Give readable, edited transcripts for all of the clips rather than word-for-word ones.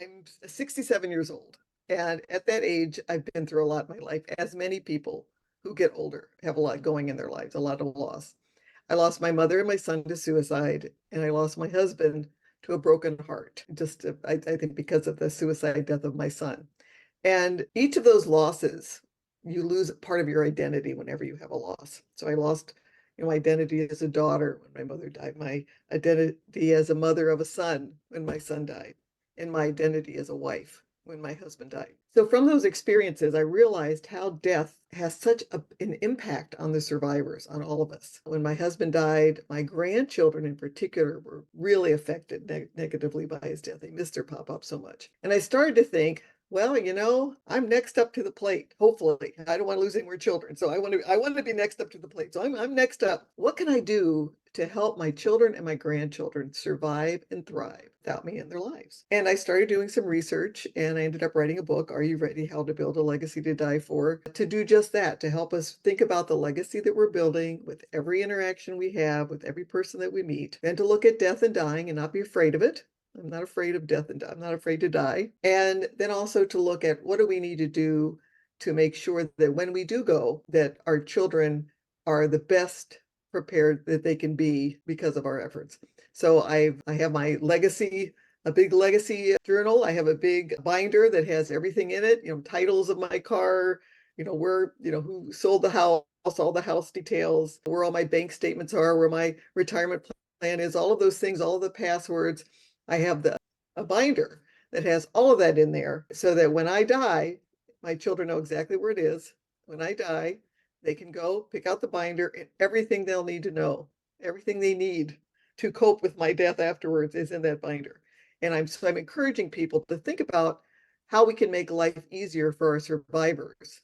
I'm 67 years old. And at that age, I've been through a lot in my life, as many people who get older have a lot going in their lives, a lot of loss. I lost my mother and my son to suicide, and I lost my husband to a broken heart, I think because of the suicide death of my son. And each of those losses, you lose part of your identity whenever you have a loss. So I lost, my identity as a daughter when my mother died, my identity as a mother of a son when my son died, and my identity as a wife when my husband died. So from those experiences, I realized how death has such an impact on the survivors, on all of us. When my husband died, my grandchildren in particular were really affected negatively by his death. They missed their pop-up so much. And I started to think, well, I'm next up to the plate. Hopefully, I don't want to lose any more children, so I want to be next up to the plate. So I'm next up. What can I do to help my children and my grandchildren survive and thrive without me in their lives? And I started doing some research, and I ended up writing a book, Are You Ready? How to Build a Legacy to Die For, to do just that, to help us think about the legacy that we're building with every interaction we have, with every person that we meet, and to look at death and dying and not be afraid of it. I'm not afraid of death and I'm not afraid to die. And then also to look at what do we need to do to make sure that when we do go, that our children are the best prepared that they can be because of our efforts. So I have my legacy, a big legacy journal. I have a big binder that has everything in it, titles of my car, where, who sold the house, all the house details, where all my bank statements are, where my retirement plan is, all of those things, all of the passwords. I have a binder that has all of that in there so that when I die, my children know exactly where it is. When I die, they can go pick out the binder and everything they'll need to know, everything they need to cope with my death afterwards is in that binder. And I'm encouraging people to think about how we can make life easier for our survivors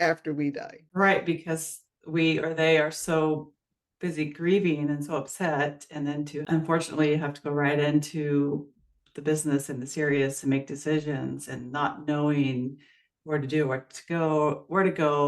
after we die. Right, because we or they are so busy grieving and so upset, and then to unfortunately, you have to go right into the business and the serious and make decisions and not knowing where to go,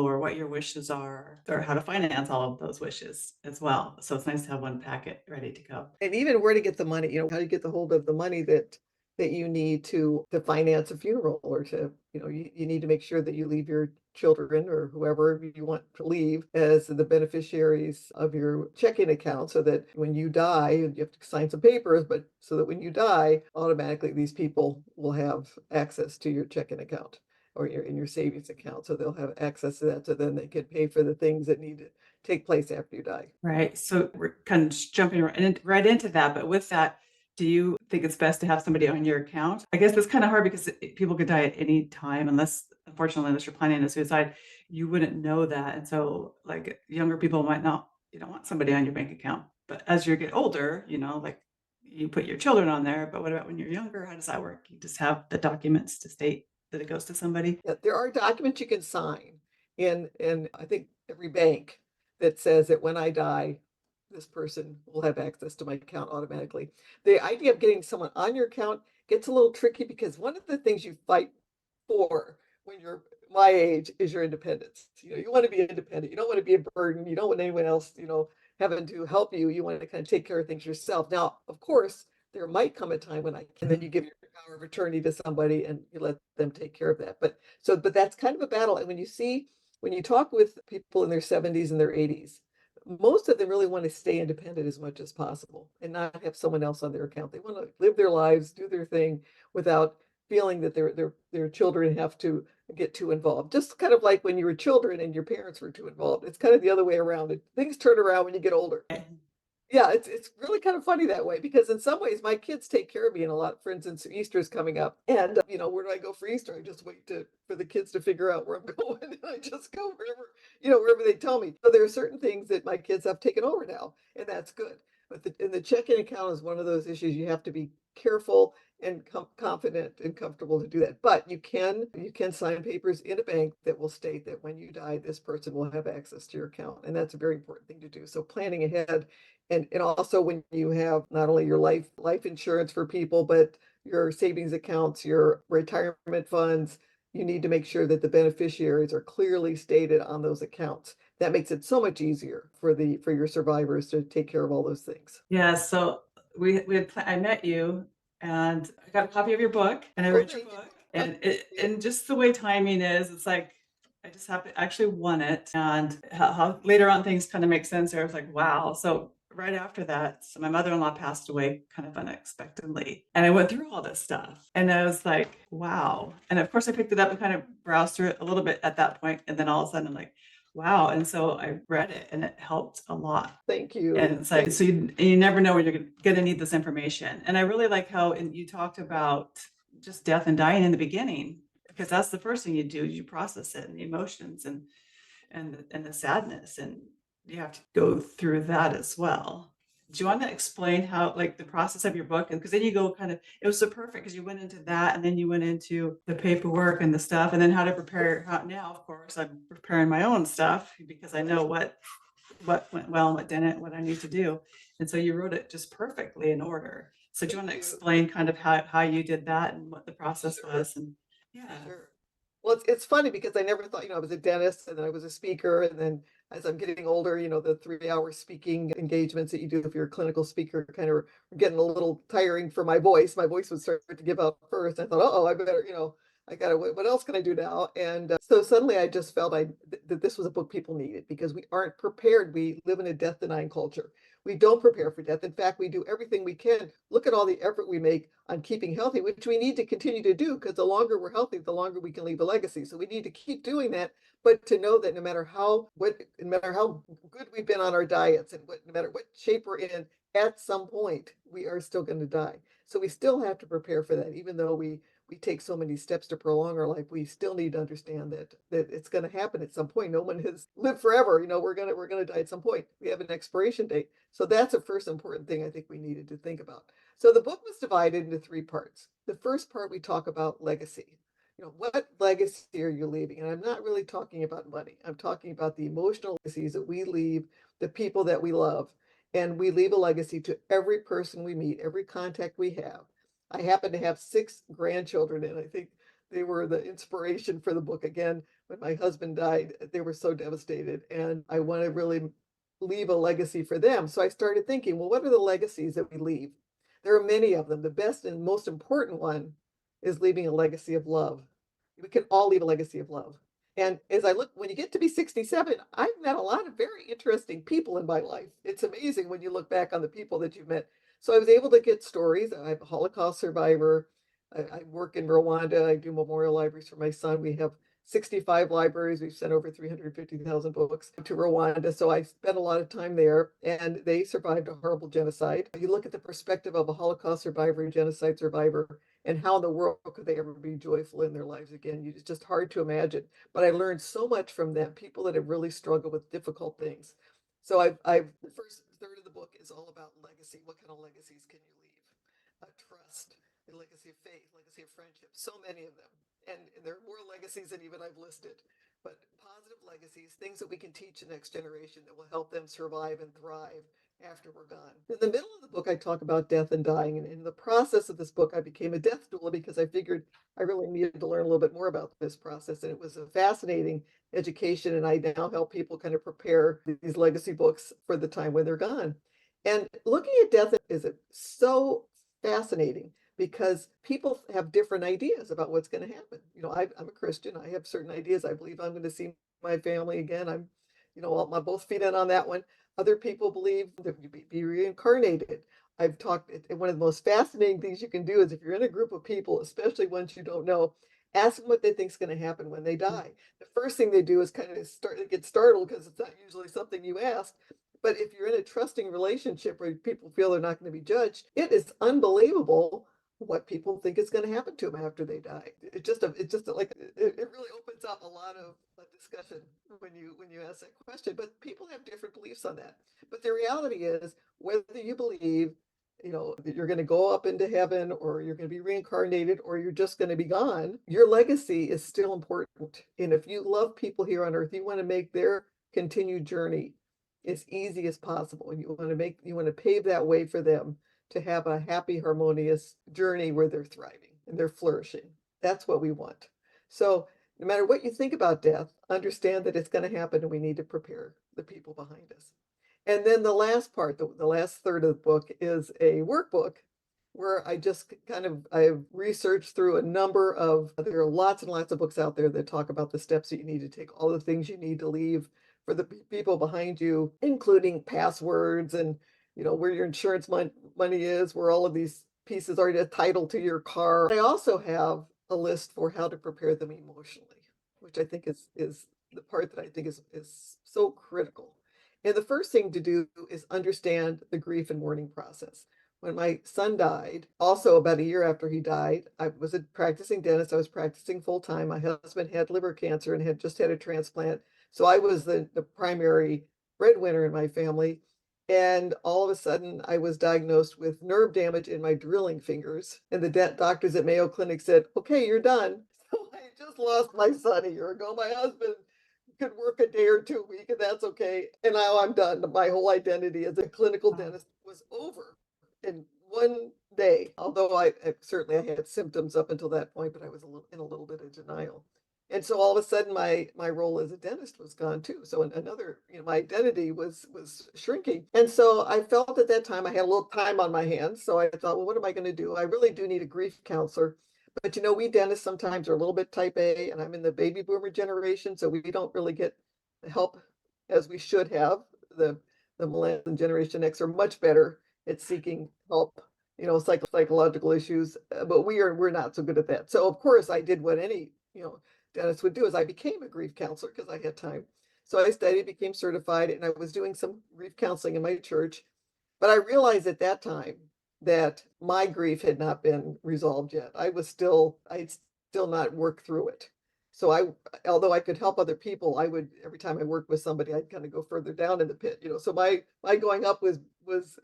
or what your wishes are, or how to finance all of those wishes as well. So it's nice to have one packet ready to go. And even where to get the money, how to get the hold of the money that you need to finance a funeral, or to, you need to make sure that you leave your children or whoever you want to leave as the beneficiaries of your checking account, so that when you die, you have to sign some papers, but so that when you die, automatically these people will have access to your checking account or your savings account. So they'll have access to that, so then they can pay for the things that need to take place after you die. Right. So we're kind of just jumping right into that. But with that, do you think it's best to have somebody on your account? I guess it's kind of hard because people could die at any time, unfortunately, unless you're planning a suicide, you wouldn't know that. And so, like, younger people might not, you don't want somebody on your bank account. But as you get older, like you put your children on there. But what about when you're younger? How does that work? You just have the documents to state that it goes to somebody. Yeah, there are documents you can sign in I think every bank that says that when I die, this person will have access to my account automatically. The idea of getting someone on your account gets a little tricky because one of the things you fight for when you're my age is your independence. You want to be independent. You don't want to be a burden. You don't want anyone else, having to help you. You want to kind of take care of things yourself. Now, of course, there might come a time when and then you give your power of attorney to somebody and you let them take care of that. But that's kind of a battle. And when you talk with people in their 70s and their 80s, most of them really want to stay independent as much as possible and not have someone else on their account. They want to live their lives, do their thing without feeling that their children have to get too involved. Just kind of like when you were children and your parents were too involved. It's kind of the other way around. Things turn around when you get older. Yeah, it's really kind of funny that way because in some ways my kids take care of me in a lot. For instance, Easter is coming up, and where do I go for Easter? I just wait for the kids to figure out where I'm going, and I just go wherever they tell me. So there are certain things that my kids have taken over now, and that's good. But the checking account is one of those issues you have to be careful and confident and comfortable to do that. But you can sign papers in a bank that will state that when you die, this person will have access to your account, and that's a very important thing to do. So planning ahead, and also when you have not only your life insurance for people, but your savings accounts, your retirement funds, you need to make sure that the beneficiaries are clearly stated on those accounts. That makes it so much easier for your survivors to take care of all those things. Yeah, so I met you and I got a copy of your book, and I Oh, read your thank you. book, Thank and it you. and just the way timing is, it's like I just happened actually won it, and how later on things kind of make sense. There, I was like, wow. So right after that, so my mother-in-law passed away kind of unexpectedly, and I went through all this stuff, and I was like, wow. And of course, I picked it up and kind of browsed through it a little bit at that point, and then all of a sudden, I'm like, wow. And so I read it, and it helped a lot. Thank And you. it's like, so you never know when you're gonna need this information. And I really like how, and you talked about just death and dying in the beginning, because that's the first thing you do, is you process it and the emotions and the sadness, and you have to go through that as well. Do you want to explain how, like, the process of your book? And because then you go kind of, it was so perfect because you went into that, and then you went into the paperwork and the stuff, and then how to prepare. How now, of course, I'm preparing my own stuff because I know what went well and what didn't, what I need to do. And so you wrote it just perfectly in order. So do you Thank want to you. explain kind of how you did that and what the process Sure. was? And yeah. Sure. Well, it's funny because I never thought, I was a dentist and then I was a speaker. And then as I'm getting older, the 3 hour speaking engagements that you do if you're a clinical speaker kind of were getting a little tiring for my voice. My voice would start to give out first. I thought, oh, I better, I gotta, what else can I do now? And so suddenly I just felt that this was a book people needed because we aren't prepared. We live in a death denying culture. We don't prepare for death. In fact, we do everything we can. Look at all the effort we make on keeping healthy, which we need to continue to do because the longer we're healthy, the longer we can leave a legacy. So we need to keep doing that, but to know that no matter how good we've been on our diets and no matter what shape we're in, at some point we are still going to die. So we still have to prepare for that, even though we take so many steps to prolong our life. We still need to understand that it's going to happen at some point. No one has lived forever. We're gonna die at some point. We have an expiration date. So that's the first important thing I think we needed to think about. So the book was divided into three parts. The first part, we talk about legacy. What legacy are you leaving? And I'm not really talking about money. I'm talking about the emotional legacies that we leave, the people that we love. And we leave a legacy to every person we meet, every contact we have. I happen to have 6 grandchildren, and I think they were the inspiration for the book. Again, when my husband died, they were so devastated, and I want to really leave a legacy for them. So I started thinking, well, what are the legacies that we leave? There are many of them. The best and most important one is leaving a legacy of love. We can all leave a legacy of love. And as I look, when you get to be 67, I've met a lot of very interesting people in my life. It's amazing when you look back on the people that you've met. So I was able to get stories. I'm a Holocaust survivor. I work in Rwanda. I do memorial libraries for my son. We have 65 libraries. We've sent over 350,000 books to Rwanda. So I spent a lot of time there, and they survived a horrible genocide. You look at the perspective of a Holocaust survivor and genocide survivor, and how in the world could they ever be joyful in their lives again? It's just hard to imagine. But I learned so much from them, people that have really struggled with difficult things. So the first third of the book is all about legacy. What kind of legacies can you leave? Trust, a legacy of faith, legacy of friendship, so many of them. And there are more legacies than even I've listed, but positive legacies, things that we can teach the next generation that will help them survive and thrive after we're gone. In the middle of the book, I talk about death and dying. And in the process of this book, I became a death doula because I figured I really needed to learn a little bit more about this process. And it was a fascinating education. And I now help people kind of prepare these legacy books for the time when they're gone. And looking at death is so fascinating because people have different ideas about what's going to happen. I'm a Christian. I have certain ideas. I believe I'm going to see my family again. I'll my both feet in on that one. Other people believe that you be reincarnated. I've talked, one of the most fascinating things you can do is if you're in a group of people, especially ones you don't know, ask them what they think is going to happen when they die. The first thing they do is kind of get startled because it's not usually something you ask. But if you're in a trusting relationship where people feel they're not going to be judged, it is unbelievable what people think is going to happen to them after they die. It really opens up a lot of discussion when you ask that question. But people have different beliefs on that. But the reality is, whether you believe, that you're going to go up into heaven, or you're going to be reincarnated, or you're just going to be gone, your legacy is still important. And if you love people here on earth, you want to make their continued journey as easy as possible. You want to pave that way for them to have a happy, harmonious journey where they're thriving and they're flourishing. That's what we want. So no matter what you think about death, understand that it's going to happen, and we need to prepare the people behind us. And then the last part, the last third of the book, is a workbook where I've researched through a number of, there are lots and lots of books out there that talk about the steps that you need to take, all the things you need to leave for the people behind you, including passwords and, where your insurance money is, where all of these pieces are, a title to your car. I also have a list for how to prepare them emotionally, which I think is the part that I think is so critical. And the first thing to do is understand the grief and mourning process. When my son died, also about a year after he died, I was a practicing dentist. I was practicing full time. My husband had liver cancer and had just had a transplant. So I was the primary breadwinner in my family. And all of a sudden, I was diagnosed with nerve damage in my drilling fingers. And the doctors at Mayo Clinic said, okay, you're done. So I just lost my son a year ago. My husband could work a day or two a week, and that's okay. And now I'm done. My whole identity as a clinical Wow. dentist was over in one day. Although certainly I had symptoms up until that point, but I was in a little bit of denial. And so all of a sudden, my role as a dentist was gone too. So another, my identity was shrinking. And so I felt at that time I had a little time on my hands. So I thought, well, what am I going to do? I really do need a grief counselor. But we dentists sometimes are a little bit type A, and I'm in the baby boomer generation, so we don't really get the help as we should have. The millennials and Generation X are much better at seeking help, psychological issues, but we're not so good at that. So of course I did what any, dentist would do, is I became a grief counselor because I had time. So I studied, became certified, and I was doing some grief counseling in my church. But I realized at that time that my grief had not been resolved yet. I'd still not worked through it. So although I could help other people, every time I worked with somebody, I'd kind of go further down in the pit, So my going up was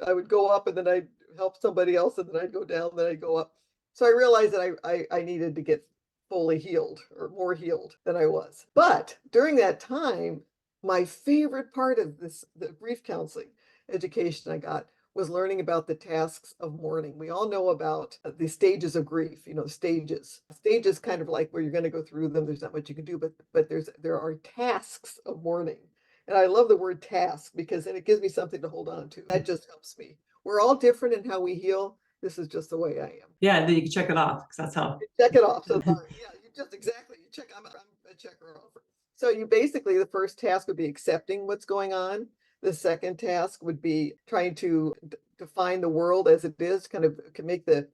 I would go up and then I'd help somebody else and then I'd go down, then I'd go up. So I realized that I needed to get fully healed or more healed than I was. But during that time, my favorite part of the grief counseling education I got was learning about the tasks of mourning. We all know about the stages of grief, stages. Stages kind of like where you're going to go through them. There's not much you can do, but there are tasks of mourning. And I love the word task because then it gives me something to hold on to. That just helps me. We're all different in how we heal. This is just the way I am. Yeah, then you can check it off because that's how. Check it off. So sorry. Yeah, you just exactly. You check. I'm a checker off. So you basically, the first task would be accepting what's going on. The second task would be trying to define the world as it is, kind of can make the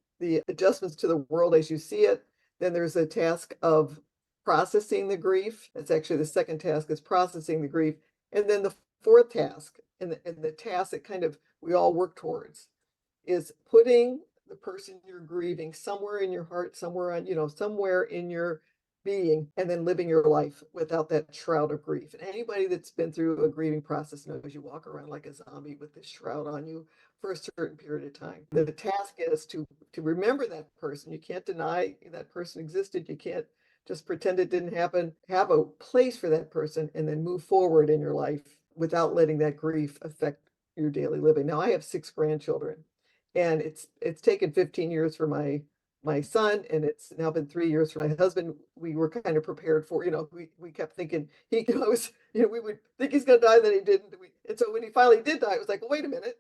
adjustments to the world as you see it. Then there's a task of processing the grief. That's actually the second task, is processing the grief. And then the fourth task, and the task that kind of we all work towards, is putting the person you're grieving somewhere in your heart, somewhere in your being, and then living your life without that shroud of grief. And anybody that's been through a grieving process knows you walk around like a zombie with this shroud on you for a certain period of time. The task is to remember that person. You can't deny that person existed. You can't just pretend it didn't happen. Have a place for that person and then move forward in your life without letting that grief affect your daily living. Now I have 6 grandchildren, and it's taken 15 years for my son, and it's now been 3 years for my husband. We were kind of prepared for, we kept thinking he was, we would think he's going to die, then he didn't. And so when he finally did die, it was like, well, wait a minute,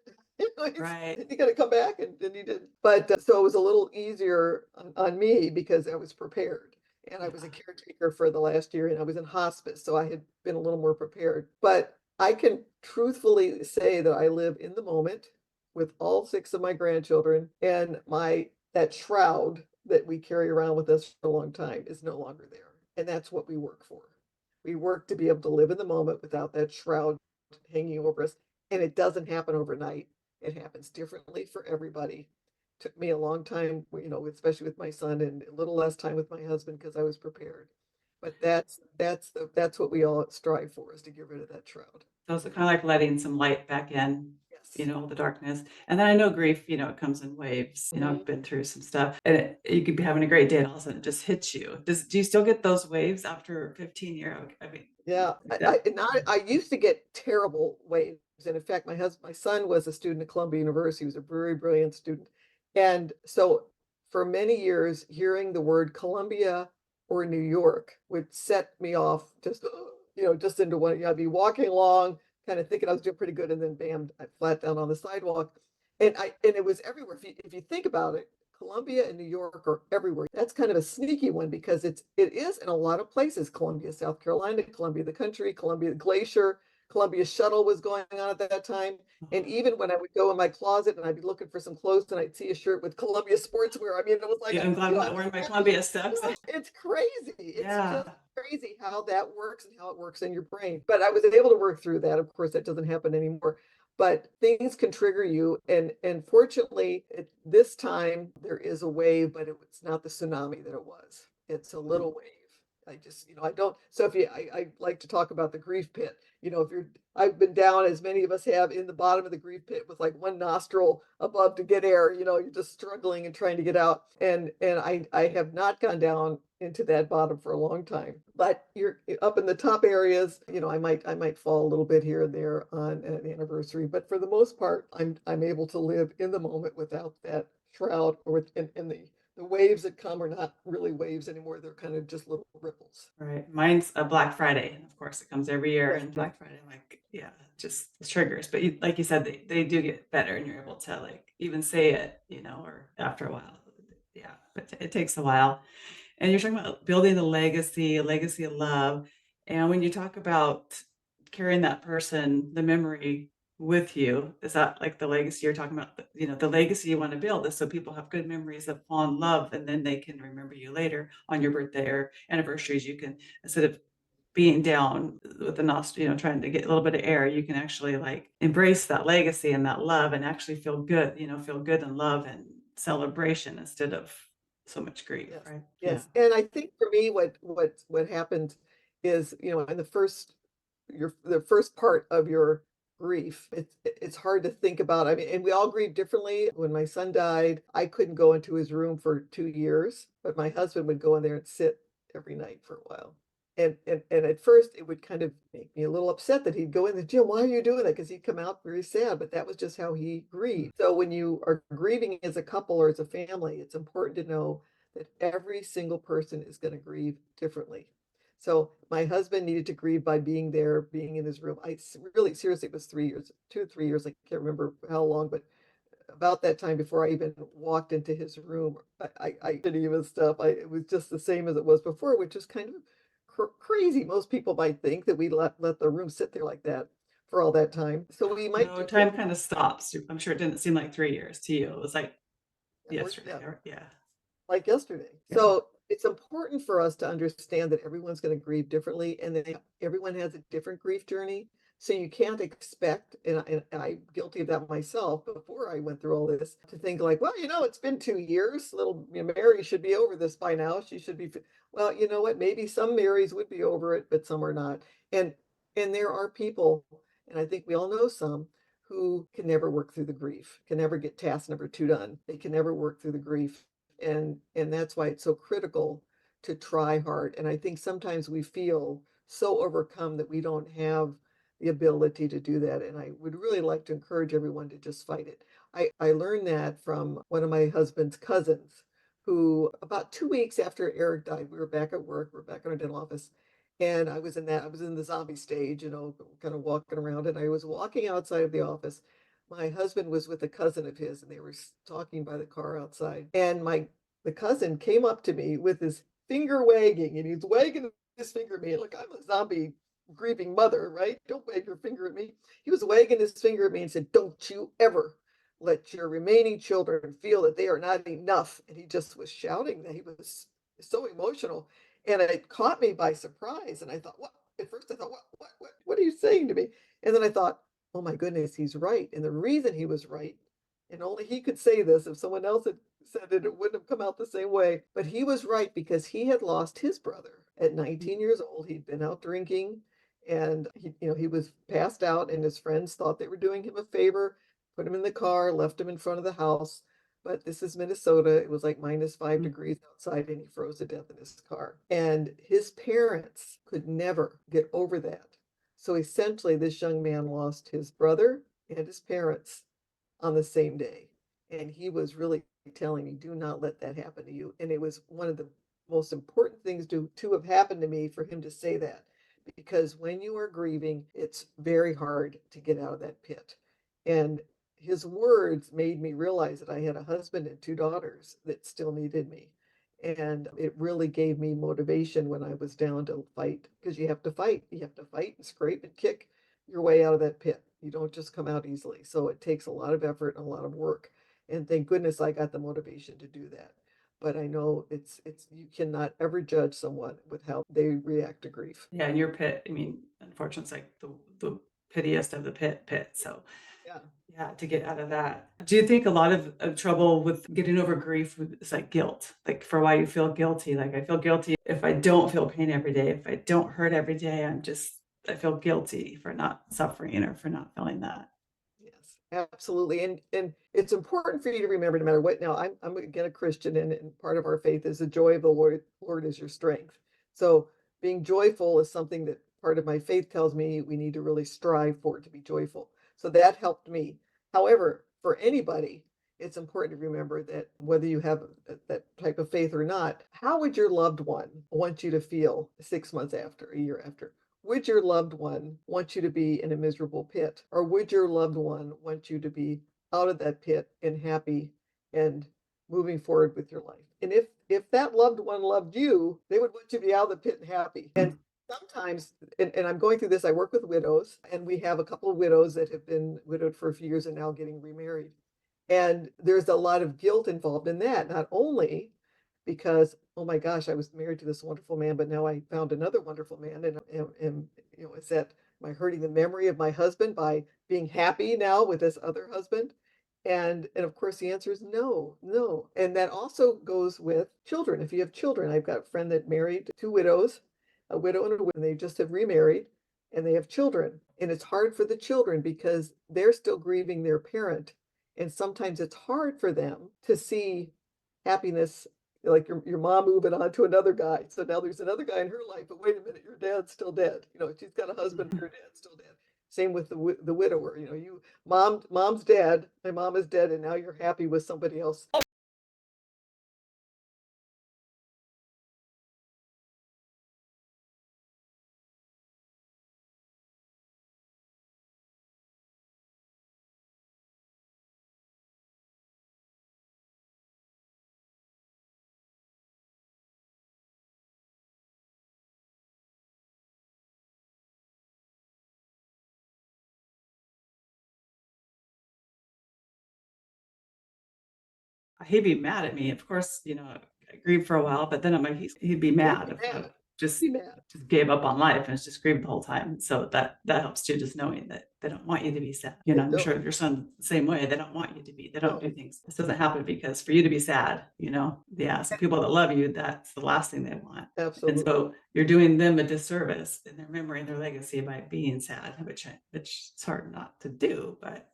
Right. is he going to come back? And he didn't. But so it was a little easier on me because I was prepared. And I was a Yeah. caretaker for the last year, and I was in hospice, so I had been a little more prepared. But I can truthfully say that I live in the moment with all 6 of my grandchildren, and that shroud that we carry around with us for a long time is no longer there. And that's what we work for. We work to be able to live in the moment without that shroud hanging over us. And it doesn't happen overnight. It happens differently for everybody. Took me a long time, especially with my son, and a little less time with my husband because I was prepared. But that's what we all strive for, is to get rid of that shroud. So it's kind of like letting some light back in, Yes. the darkness. And then I know grief, it comes in waves. I've Mhm. been through some stuff and you could be having a great day and all of a sudden it just hits you. Do you still get those waves after 15 years? I mean, Yeah, yeah. I used to get terrible waves, and in fact, my son was a student at Columbia University. He was a very brilliant student, and so for many years, hearing the word Columbia or New York would set me off just, just into one. I'd be walking along, kind of thinking I was doing pretty good, and then bam, I flat down on the sidewalk. and it was everywhere. If you think about it, Columbia and New York are everywhere. That's kind of a sneaky one because it is in a lot of places. Columbia, South Carolina, Columbia the country, Columbia the glacier, Columbia shuttle was going on at that time. And even when I would go in my closet and I'd be looking for some clothes and I'd see a shirt with Columbia sportswear, I mean, it was like, Yeah, I'm glad I'm I not was wearing my happy. Columbia stuff. It's crazy. It's Yeah. just crazy how that works and how it works in your brain. But I was able to work through that. Of course, that doesn't happen anymore, but things can trigger you. And fortunately, this time there is a wave, but it's not the tsunami that it was. It's a little wave. I just, I don't. So if I like to talk about the grief pit. If you're, I've been down as many of us have in the bottom of the grief pit with like one nostril above to get air. You're just struggling and trying to get out. And I have not gone down into that bottom for a long time. But you're up in the top areas, I might fall a little bit here and there on an anniversary, but for the most part, I'm able to live in the moment without that shroud or in the waves that come are not really waves anymore. They're kind of just little ripples. Right. Mine's a Black Friday. And of course, it comes every year. Yes. And Black Friday, like, yeah, just triggers. But like you said, they do get better and you're able to like even say it, or after a while. Yeah, but it takes a while. And you're talking about building a legacy of love. And when you talk about carrying that person, the memory with you, is that like the legacy you're talking about? The legacy you want to build is so people have good memories of fond love, and then they can remember you later on your birthday or anniversaries. You can, instead of being down with the nostril, trying to get a little bit of air, you can actually like embrace that legacy and that love and actually feel good, feel good and love and celebration instead of so much grief, Yes, right? Yeah. yes. And I think for me, what happened is, in the first part of your grief, it's hard to think about. I mean, and we all grieve differently. When my son died, I couldn't go into his room for 2 years, but my husband would go in there and sit every night for a while. And at first it would kind of make me a little upset that he'd go in the gym. Why are you doing that? Because he'd come out very sad, but that was just how he grieved. So when you are grieving as a couple or as a family, it's important to know that every single person is going to grieve differently. So my husband needed to grieve by being there, being in his room. Really seriously, it was 3 years, 2 or 3 years. I can't remember how long, but about that time before I even walked into his room, I didn't even stuff. It was just the same as it was before, which is kind of crazy. Most people might think that we let the room sit there like that for all that time. So we might No, do time kind of stops. I'm sure it didn't seem like 3 years to you. It was like yesterday yeah, or yeah. like yesterday. Yeah. So it's important for us to understand that everyone's going to grieve differently and that everyone has a different grief journey. So you can't expect, and I'm guilty of that myself before I went through all this, to think like, well, it's been 2 years. Little Mary should be over this by now. She should be. Well, you know what? Maybe some Marys would be over it, but some are not. And and there are people, and I think we all know some who can never work through the grief, can never get task number two done. They can never work through the grief, and that's why it's so critical to try hard. And I think sometimes we feel so overcome that we don't have the ability to do that. And I would really like to encourage everyone to just fight it. I learned that from one of my husband's cousins, who about 2 weeks after Eric died, we were back at work, we are back in our dental office. And I was in the zombie stage, kind of walking around, and I was walking outside of the office. My husband was with a cousin of his, and they were talking by the car outside. And the cousin came up to me with his finger wagging, and he's wagging his finger at me. Look, I'm a zombie grieving mother, right? Don't wag your finger at me. He was wagging his finger at me and said, "Don't you ever let your remaining children feel that they are not enough." And he just was shouting that. He was so emotional. And it caught me by surprise. And I thought, what? At first I thought, what are you saying to me? And then I thought, oh my goodness, he's right. And the reason he was right, and only he could say this, if someone else had said it, it wouldn't have come out the same way. But he was right because he had lost his brother at 19 years old. He'd been out drinking and he was passed out, and his friends thought they were doing him a favor, put him in the car, left him in front of the house. But this is Minnesota. It was like Mm. -5 degrees outside, and he froze to death in his car. And his parents could never get over that. So essentially, this young man lost his brother and his parents on the same day. And he was really telling me, do not let that happen to you. And it was one of the most important things to have happened to me for him to say that. Because when you are grieving, it's very hard to get out of that pit. And his words made me realize that I had a husband and two daughters that still needed me. And it really gave me motivation when I was down to fight, because you have to fight. You have to fight and scrape and kick your way out of that pit. You don't just come out easily. So it takes a lot of effort and a lot of work. And thank goodness I got the motivation to do that. But I know it's you cannot ever judge someone with how they react to grief. Yeah, and your pit, I mean, unfortunately, it's like the pittiest of the pit. So Yeah. yeah, to get out of that. Do you think a lot of trouble with getting over grief is like guilt? Like for why you feel guilty? Like I feel guilty if I don't feel pain every day, if I don't hurt every day, I feel guilty for not suffering or for not feeling that. Yes, absolutely. And it's important for you to remember no matter what. Now, I'm again a Christian, and part of our faith is the joy of the Lord is your strength. So being joyful is something that part of my faith tells me we need to really strive for to be joyful. So that helped me. However, for anybody, it's important to remember that whether you have that type of faith or not, how would your loved one want you to feel 6 months after, a year after? Would your loved one want you to be in a miserable pit? Or would your loved one want you to be out of that pit and happy and moving forward with your life? And if that loved one loved you, they would want you to be out of the pit and happy. And sometimes, and I'm going through this, I work with widows, and we have a couple of widows that have been widowed for a few years and now getting remarried. And there's a lot of guilt involved in that, not only because, oh my gosh, I was married to this wonderful man, but now I found another wonderful man. And is that, am I hurting the memory of my husband by being happy now with this other husband? And of course the answer is no, no. And that also goes with children. If you have children, I've got a friend that married two widows, a widow and a widow, and they just have remarried and they have children. And it's hard for the children because they're still grieving their parent. And sometimes it's hard for them to see happiness, like your mom moving on to another guy. So now there's another guy in her life, but wait a minute, your dad's still dead. She's got a husband, but her dad's still dead. Same with the widower. Mom's dead, my mom is dead, and now you're happy with somebody else. He'd be mad at me. Of course, I grieved for a while, but then I'm like, he'd be He'd mad be if I mad. just He'd be mad. just gave up on life and just grieved the whole time. So that helps too, just knowing that they don't want you to be sad. They I'm don't. sure your son the same way. They don't want you to be. They don't No. do things. This doesn't happen because for you to be sad. Yeah. So people that love you, that's the last thing they want. And Absolutely. so you're doing them a disservice in their memory and their legacy by being sad, which it's hard not to do, but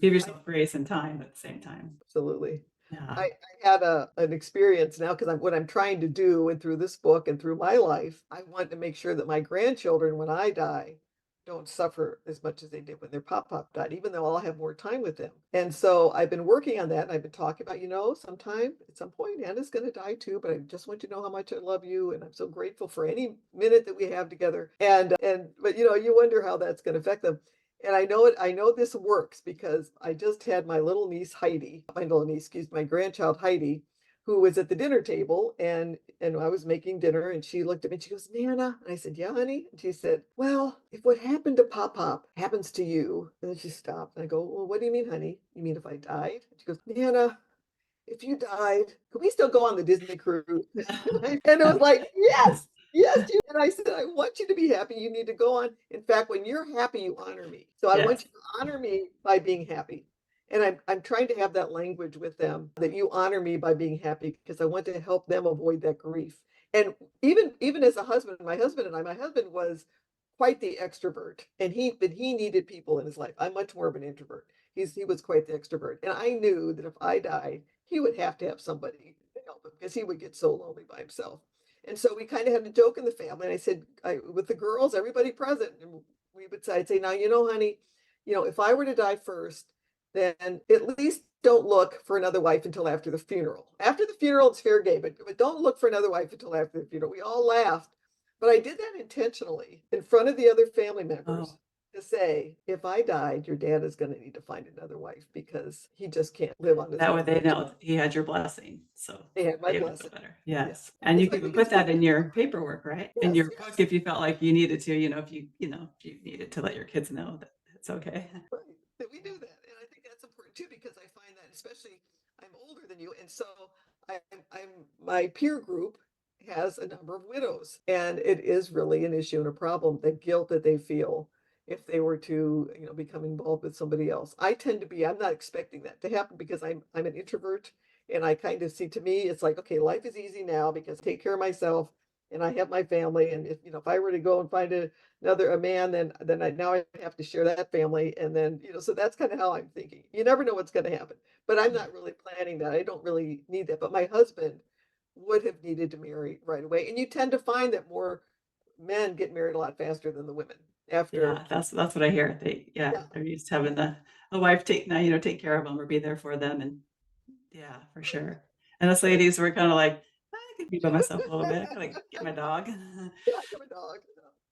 give I yourself grace and time at the same time. Absolutely. Yeah. I had an experience now because what I'm trying to do, and through this book and through my life, I want to make sure that my grandchildren, when I die, don't suffer as much as they did when their pop died, even though I'll have more time with them. And so I've been working on that. And I've been talking about, sometime at some point, Anna's going to die too, but I just want you to know how much I love you. And I'm so grateful for any minute that we have together. But you wonder how that's going to affect them. And I know this works because I just had my little niece Heidi, my little niece, excuse my grandchild Heidi, who was at the dinner table, and I was making dinner, and she looked at me and she goes, Nana. And I said, yeah, honey. And she said, well, if what happened to Pop happens to you. And then she stopped. And I go, well, what do you mean, honey? You mean if I died? And she goes, Nana, if you died, could we still go on the Disney cruise? And it was like, yes, yes. And I said, I want you to be happy. You need to go on. In fact, when you're happy, you honor me. So I want Yes. you to honor me by being happy. And I'm trying to have that language with them, that you honor me by being happy, because I want to help them avoid that grief. And even as a husband, my husband was quite the extrovert, and he needed people in his life. I'm much more of an introvert. He was quite the extrovert, and I knew that if I died, he would have to have somebody to help him because he would get so lonely by himself. And so we kind of had a joke in the family. And I said, with the girls, everybody present, and I'd say, now, honey, if I were to die first, then at least don't look for another wife until after the funeral. After the funeral, it's fair game, but don't look for another wife until after the funeral. We all laughed, but I did that intentionally in front of the other family members. Oh, to say, if I died, your dad is going to need to find another wife because he just can't live on his That way own. they know he had your blessing, so They had my they would feel blessing. better. Yeah. Yes, and It's you my can even put biggest that fear. in your paperwork, right? In Yes, your book, yes. if you felt like you needed to, if you needed to let your kids know that it's okay. Right. That we do that. And I think that's important too, because I find that especially I'm older than you. And so I'm my peer group has a number of widows. And it is really an issue and a problem, the guilt that they feel if they were to, become involved with somebody else. I tend to be, I'm not expecting that to happen because I'm an introvert and I kind of see to me, it's like, okay, life is easy now because I take care of myself and I have my family. And if I were to go and find another a man, then I have to share that family, and then so that's kind of how I'm thinking. You never know what's going to happen, but I'm not really planning that. I don't really need that. But my husband would have needed to marry right away, and you tend to find that more men get married a lot faster than the women after. Yeah, that's what I hear. Yeah, They're used to having the wife take now, take care of them or be there for them, and yeah, for sure. And us right. ladies, we're kind of like, I could be by myself a little bit. I gotta get my dog. Yeah, I have a dog.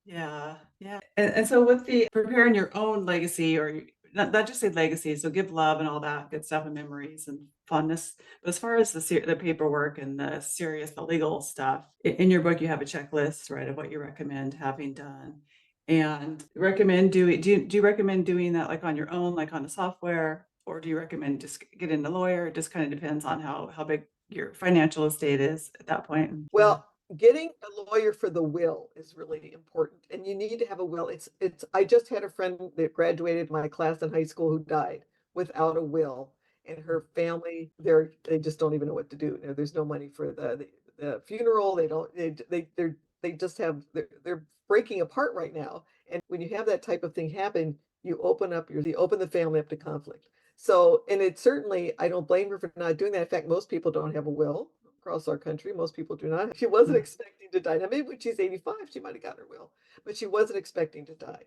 Yeah, yeah. And so with the preparing your own legacy or not just say legacy, so give love and all that good stuff and memories and fondness. But as far as the paperwork and the legal stuff, in your book you have a checklist, right, of what you recommend having done. And recommend doing do you recommend doing that like on your own, like on the software, or do you recommend just getting a lawyer? It just kind of depends on how big your financial estate is at that point. Yeah. Well, getting a lawyer for the will is really important, and you need to have a will. It's I just had a friend that graduated my class in high school who died without a will, and her family, they just don't even know what to do. There's no money for the funeral. They don't they just have they're breaking apart right now. And when you have that type of thing happen, you open the family up to conflict. So, and it certainly, I don't blame her for not doing that. In fact, most people don't have a will across our country. Most people do not. She wasn't Mm. expecting to die. Now, maybe when she's 85, she might have got her will, but she wasn't expecting to die.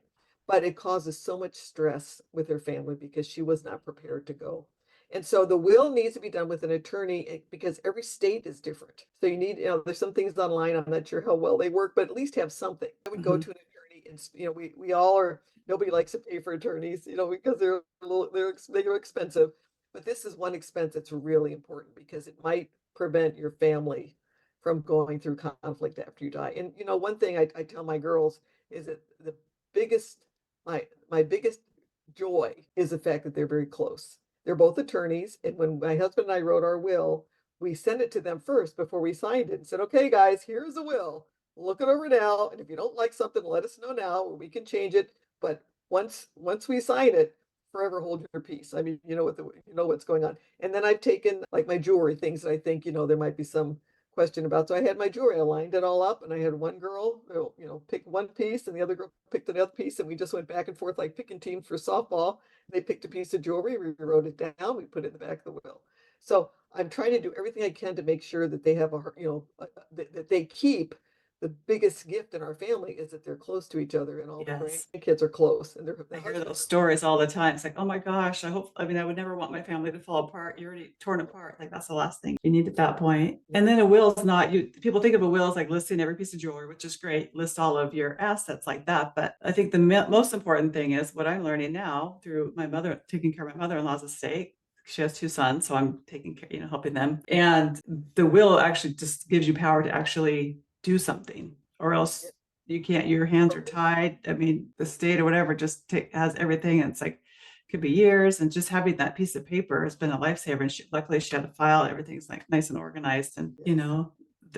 But it causes so much stress with her family because she was not prepared to go. And so the will needs to be done with an attorney because every state is different. So you need, there's some things online. I'm not sure how well they work, but at least have something. I would go Mhm. to an attorney and, we all are, nobody likes to pay for attorneys, because they're expensive. But this is one expense that's really important because it might prevent your family from going through conflict after you die. And one thing I tell my girls is that biggest my biggest joy is the fact that they're very close. They're both attorneys, and when my husband and I wrote our will, we sent it to them first before we signed it and said, "Okay, guys, here's the will. Look it over now, and if you don't like something, let us know now, or we can change it. But once we sign it, forever hold your peace. I mean, you know what's going on." And then I've taken like my jewelry things that I think, there might be some question about. So I had my jewelry, I lined it all up, and I had one girl, pick one piece, and the other girl picked another piece, and we just went back and forth like picking teams for softball. They picked a piece of jewelry, we wrote it down, we put it in the back of the will. So I'm trying to do everything I can to make sure that they have that they keep the biggest gift in our family is that they're close to each other, and all the Yes. grandkids are close, and I the hear husbands those are. stories all the time. It's like, "Oh my gosh, I would never want my family to fall apart. You're already torn apart." Like, that's the last thing you need at that point. And then a will is not you people think of a will as like listing every piece of jewelry, which is great, list all of your assets like that. But I think the most important thing is what I'm learning now through my mother taking care of my mother-in-law's estate. She has 2 sons, so I'm taking care, helping them. And the will actually just gives you power to actually do something, or Yeah, else you can't, your hands are totally. tied. I mean, the state or whatever just has everything. And it's like, could be years. And just having that piece of paper has been a lifesaver. And luckily she had a file. Everything's like nice and organized. And, Yes.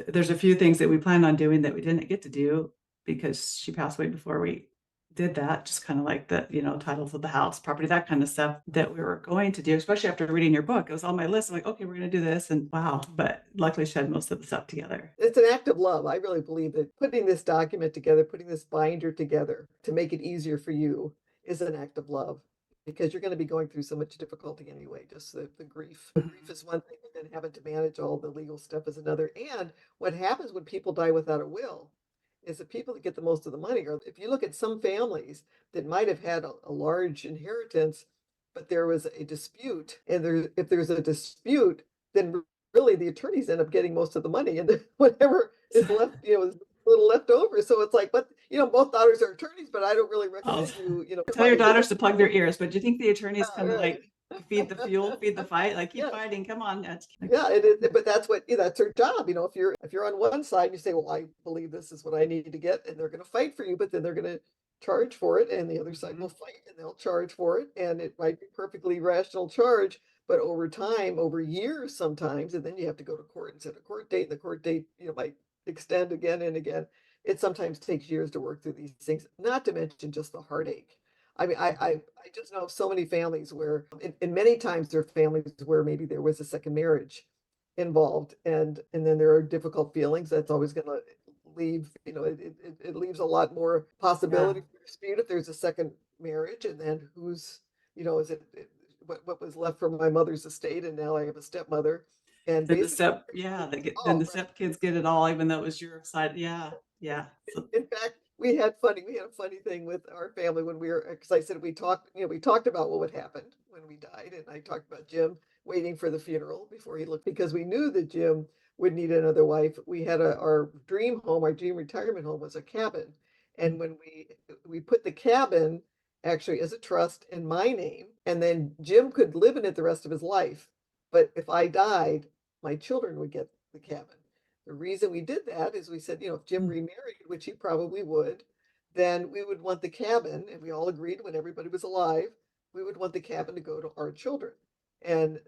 there's a few things that we planned on doing that we didn't get to do because she passed away before we did that. Just kind of like the, titles of the house, property, that kind of stuff that we were going to do, especially after reading your book. It was on my list. I'm like, okay, we're going to do this. And wow. But luckily she had most of the stuff together. It's an act of love. I really believe that putting this document together, putting this binder together to make it easier for you is an act of love because you're going to be going through so much difficulty anyway. Just the grief. Grief is one thing, and then having to manage all the legal stuff is another. And what happens when people die without a will is the people that get the most of the money. Or if you look at some families that might have had a large inheritance, but there was a dispute, and if there's a dispute, then really the attorneys end up getting most of the money, and then whatever is left, is a little left over. So it's like, but both daughters are attorneys, but I don't really Oh, recommend you, tell your want to get daughters to plug their ears, but do you think the attorneys kind of right. like feed the fuel, feed the fight? Like, keep Yes. fighting, come on. Yeah, it is, but that's what, that's their job. If you're on one side, you say, "Well, I believe this is what I need to get," and they're going to fight for you, but then they're going to charge for it, and the other side will Mhm. fight and they'll charge for it, and it might be perfectly rational charge, but over time, over years sometimes, and then you have to go to court and set a court date, and the court date, might extend again and again. It sometimes takes years to work through these things, not to mention just the heartache. I mean, I just know of so many families where, and many times there are families where maybe there was a second marriage involved, and then there are difficult feelings. That's always going to leave, it leaves a lot more Yeah. possibility for dispute if there's a second marriage, and then who's, is what was left from my mother's estate, and now I have a stepmother, and Then the basically, step, yeah, then oh, the right. step kids get it all, even though it was your side. Yeah. Yeah. So, In fact, we had a funny thing with our family when we were, because I said we talked about what would happen when we died, and I talked about Jim waiting for the funeral before he looked, because we knew that Jim would need another wife. We had our dream home, our dream retirement home was a cabin, and when we put the cabin actually as a trust in my name, and then Jim could live in it the rest of his life, but if I died, my children would get the cabin. The reason we did that is we said, if Jim mm, remarried, which he probably would, then we would want the cabin, and we all agreed when everybody was alive, we would want the cabin to go to our children. And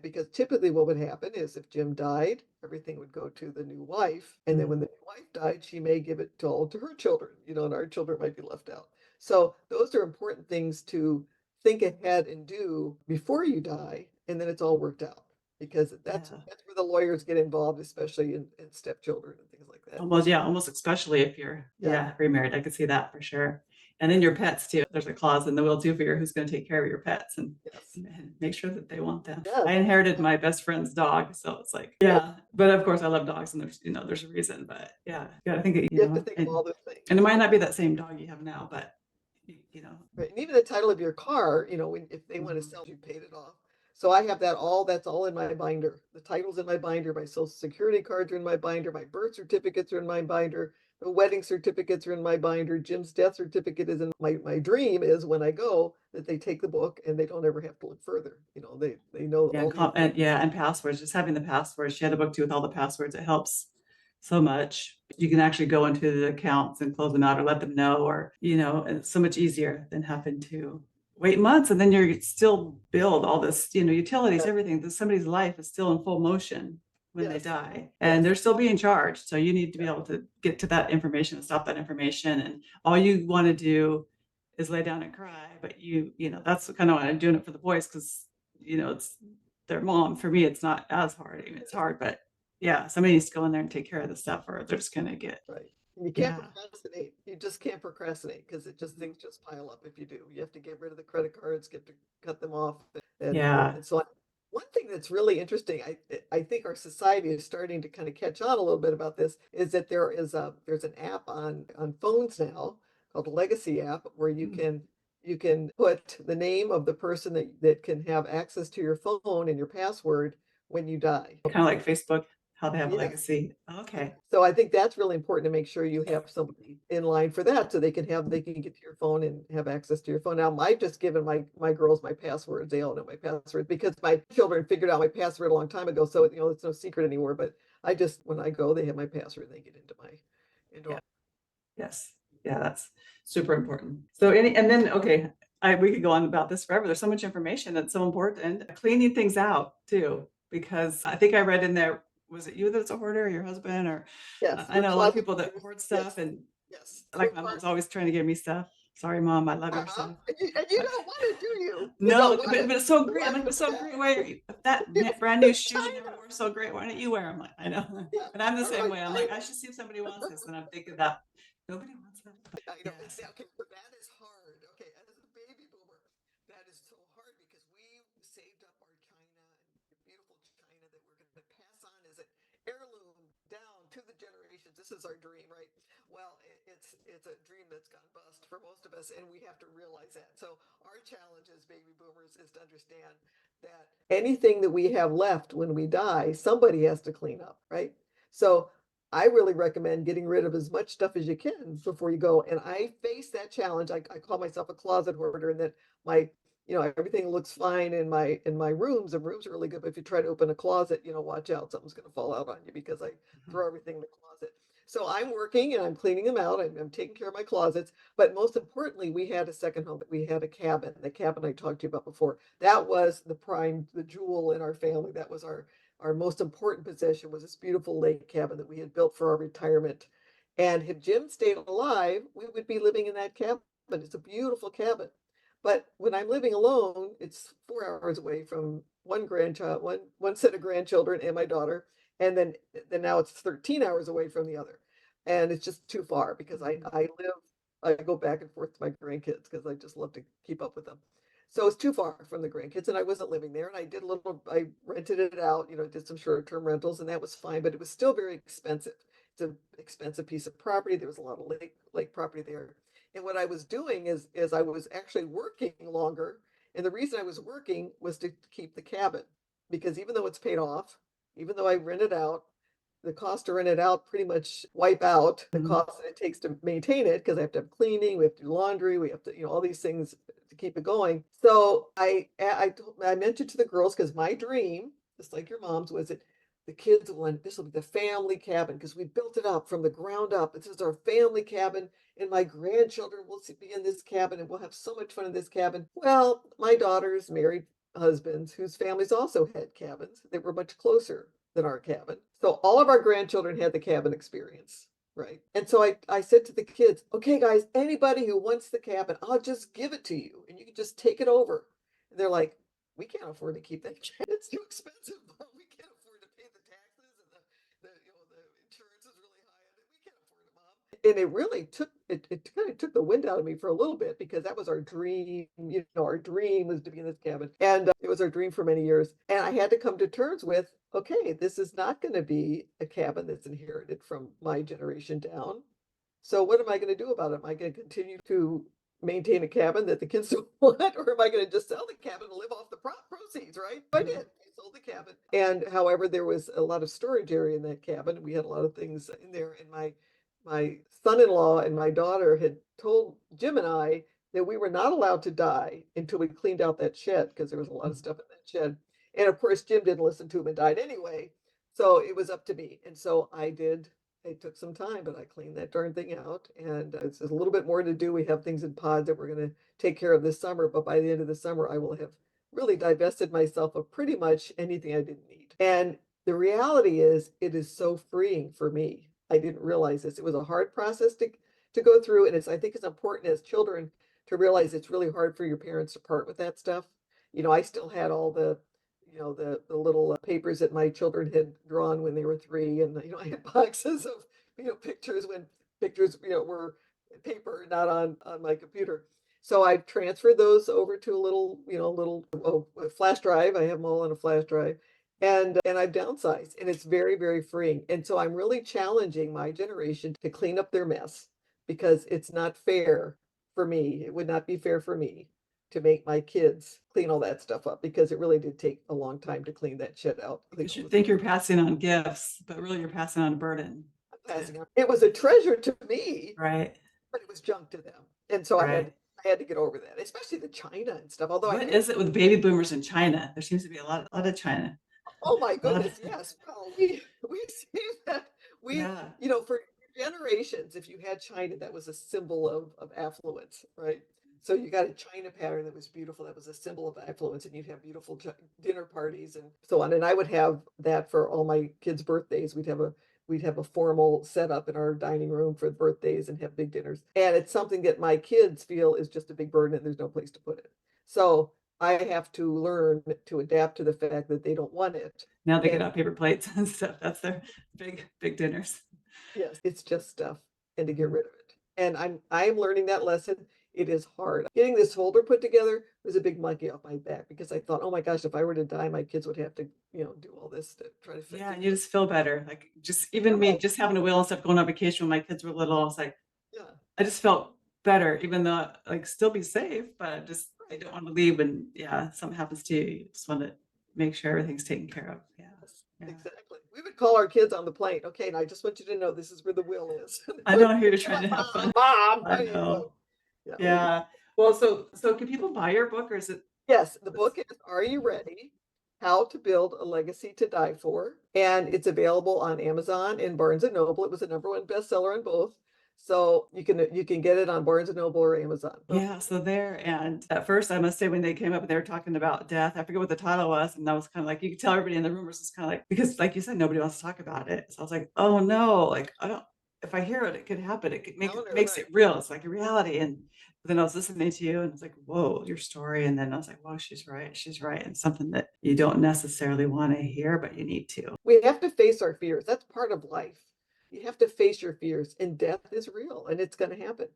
because typically what would happen is if Jim died, everything would go to the new wife. And then when mm, the new wife died, she may give it to all to her children, and our children might be left out. So those are important things to think ahead and do before you die, and then it's all worked out, because that's yeah. that's where the lawyers get involved, especially in stepchildren and things like that. Almost, yeah, almost especially if you're, Yeah. yeah, remarried. I could see that for sure. And then your pets too. There's a clause in the will too for your who's going to take care of your pets Yes. and make sure that they want them. Yes. I inherited my best friend's dog, so it's like, yeah. But of course, I love dogs, and there's a reason. But yeah, you got to think, You have to think of all those and things. it might not be that same dog you have now, but you know, Right. And even the title of your car, if they want to mhm. sell, you paid it off. So I have that's all in my binder. The title's in my binder, my social security cards are in my binder, my birth certificates are in my binder, the wedding certificates are in my binder, Jim's death certificate is in my dream is when I go that they take the book and they don't ever have to look further. They know Yeah, all the information. and passwords, just having the passwords. She had a book too with all the passwords. It helps so much. You can actually go into the accounts and close them out or let them know, or, it's so much easier than having to wait months and then you're still billed all this, utilities, Yeah. everything. Somebody's life is still in full motion when they Yes. die and Yes. they're still being charged. So you need to be Yeah. able to get to that information and stop that information. And all you want to do is lay down and cry. But that's kind of why I'm doing it for the boys because it's their mom. For me, it's not as hard. I mean, it's Yes. hard, but yeah, somebody needs to go in there and take care of the stuff or they're just gonna get, Right. And you can't yeah, procrastinate. You just can't procrastinate because it just mhm, things just pile up if you do. You have to get rid of the credit cards, get to cut them off, yeah. and so on. One thing that's really interesting, I think our society is starting to kind of catch on a little bit about this, is that there's an app on phones now called a Legacy app where Mm. you can put the name of the person that can have access to your phone and your password when you die. Kind of like Facebook, how they have a Yes. legacy. Okay. So I think that's really important to make sure you have somebody in line for that so they can get to your phone and have access to your phone. Now, I've just given my girls my passwords. They all know my password because my children figured out my password a long time ago. So, it's no secret anymore. But I just, when I go, they have my password and they get into Yeah. our, Yes. Yeah, that's super important. So okay, we could go on about this forever. There's so much information that's so important. Cleaning things out too, because I think I read in there, was it you that's a hoarder or your husband or yes, I we're know a lot of closet people that hoarders. hoard stuff Yes, and yes, like we're my part, mom's always trying to give me stuff. Sorry, mom, I love your stuff. and you don't want it, do you? You No, don't want but it. it's so great. I'm What? like, it's so great. Why are you, if that brand new It's shoes you never China. wore so great? Why don't you wear them? Like, I know. Yeah. And I'm the Or same way. I'm like, I China. should see if somebody wants this. And I'm thinking that nobody wants that. But I know. yes. Okay, but that is hard. Okay, as a baby boomer, that is so hard because we saved up our china and beautiful china that we're going to pass on as an heirloom down to the generations. This is our dream, right? Well, it's a dream that's gone bust for most of us, and we have to realize that. So our challenge as baby boomers is to understand that anything that we have left when we die, somebody has to clean up, right? So I really recommend getting rid of as much stuff as you can before you go. And I face that challenge. I call myself a closet hoarder, and that my, everything looks fine in my rooms. The rooms are really good, but if you try to open a closet, watch out, something's going to fall out on you because I Mhm. throw everything in the closet. So I'm working and I'm cleaning them out. I'm taking care of my closets. But most importantly, we had a second home. We had a cabin. The cabin I talked to you about before. That was the jewel in our family. That was our most important possession, was this beautiful lake cabin that we had built for our retirement. And if Jim stayed alive, we would be living in that cabin. It's a beautiful cabin. But when I'm living alone, it's 4 hours away from one grandchild, one set of grandchildren and my daughter. And then now it's 13 hours away from the other. And it's just too far because Mhm. I go back and forth to my grandkids because I just love to keep up with them. So it's too far from the grandkids, and I wasn't living there. And I rented it out, did some short-term rentals, and that was fine, but it was still very expensive. It's an expensive piece of property. There was a lot of lake property there. And what I was doing is I was actually working longer. And the reason I was working was to keep the cabin, because even though it's paid off, even though I rent it out, the cost to rent it out pretty much wipe out the Mhm. cost that it takes to maintain it, because I have to have cleaning, we have to do laundry, we have to, all these things to keep it going. So I mentioned to the girls, because my dream, just like your mom's, was that the kids will, and this will be the family cabin, because we built it up from the ground up. This is our family cabin, and my grandchildren will be in this cabin, and we'll have so much fun in this cabin. Well, my daughters married husbands whose families also had cabins. They were much closer than our cabin. So all of our grandchildren had the cabin experience. Right. And so I said to the kids, okay, guys, anybody who wants the cabin, I'll just give it to you and you can just take it over. And they're like, we can't afford to keep that cabin. It's too expensive. Mom. We can't afford to pay the taxes, and the insurance is really high on it. We can't afford it, Mom. And it really it kind of took the wind out of me for a little bit, because that was our dream. Our dream was to be in this cabin. And it was our dream for many years. And I had to come to terms with, okay, this is not going to be a cabin that's inherited from my generation down. So what am I going to do about it? Am I going to continue to maintain a cabin that the kids don't want, or am I going to just sell the cabin and live off the proceeds? Right? I did. Mhm. I sold the cabin, and however, there was a lot of storage area in that cabin. We had a lot of things in there, and my son-in-law and my daughter had told Jim and I that we were not allowed to die until we cleaned out that shed, because there was a lot of stuff in that shed. And of course, Jim didn't listen to him and died anyway. So it was up to me. And so I did. It took some time, but I cleaned that darn thing out. And it's a little bit more to do. We have things in pods that we're going to take care of this summer. But by the end of the summer, I will have really divested myself of pretty much anything I didn't need. And the reality is, it is so freeing for me. I didn't realize this. It was a hard process to go through. And I think it's important as children to realize it's really hard for your parents to part with that stuff. I still had all the little papers that my children had drawn when they were 3, and I had boxes of pictures, when pictures were paper, not on my computer. So I've transferred those over to a flash drive. I have them all on a flash drive, and I've downsized, and it's very, very freeing. And so I'm really challenging my generation to clean up their mess, because it's not fair for me. It would not be fair for me to make my kids clean all that stuff up, because it really did take a long time to clean that shit out. I think Because it you was think you're passing on gifts, but really you're passing on a burden. passing on. It was a treasure to me, Right, but it was junk to them. And so right. I had to get over that, especially the China and stuff. Although I What knew, is it with baby boomers in China? There seems to be a lot of China. oh my A lot of, goodness, yes. Well, we see that yeah. for generations, if you had China, that was a symbol of affluence, right? So you got a China pattern that was beautiful. That was a symbol of affluence, and you'd have beautiful dinner parties and so on. And I would have that for all my kids' birthdays. We'd have a formal setup in our dining room for birthdays and have big dinners. And it's something that my kids feel is just a big burden, and there's no place to put it. So I have to learn to adapt to the fact that they don't want it. Now they get And out paper plates and stuff. That's their big dinners. yes, it's just stuff, and to get Mhm. rid of it. And I am learning that lesson. It is hard. Getting this folder put together was a big monkey off my back, because I thought, oh my gosh, if I were to die, my kids would have to, do all this to try to fit Yeah, to and you just feel better. Like just even me, oh, just having a wheel and stuff, going on vacation when my kids were little, I was like, yeah, I just felt better, even though like still be safe, but just you right. don't want to leave when yeah, something happens to you. You just want to make sure everything's taken care of. Yeah. Yes, Yeah. exactly. We would call our kids on the plane. Okay, and I just want you to know this is where the will is. I know who you're trying to have fun. Mom, I you know. know. Yeah, Yeah. Well, so can people buy your book or is it? yes, the book is Are You Ready? How to Build a Legacy to Die For. And it's available on Amazon and Barnes and Noble. It was a #1 bestseller on both. So you can get it on Barnes and Noble or Amazon. Yeah, so there, and at first, I must say, when they came up and they were talking about death, I forget what the title was, and I was kind of like, you could tell everybody in the room was just kind of like, because like you said, nobody wants to talk about it. So I was like, oh no, like I don't. If I hear it, it could happen. It could make No, it no, makes right. it real. It's like a reality. And then I was listening to you, and it's like, whoa, your story. And then I was like, whoa, she's right. She's right. And something that you don't necessarily want to hear, but you need to. We have to face our fears. That's part of life. You have to face your fears, and death is real and it's going to happen.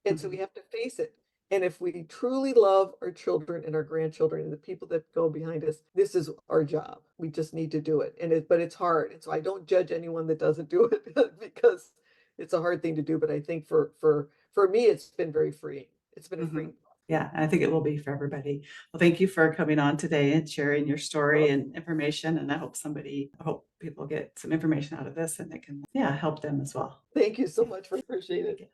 And so we Mhm. have to face it. And if we truly love our children and our grandchildren and the people that go behind us, this is our job. We just need to do it. But it's hard. And so I don't judge anyone that doesn't do it because it's a hard thing to do. But I think for me, it's been very freeing. It's been a Mhm. freeing. Yeah, I think it will be for everybody. Well, thank you for coming on today and sharing your story and information. And I hope people get some information out of this and it can, yeah, help them as well. Thank you so much. I appreciate it.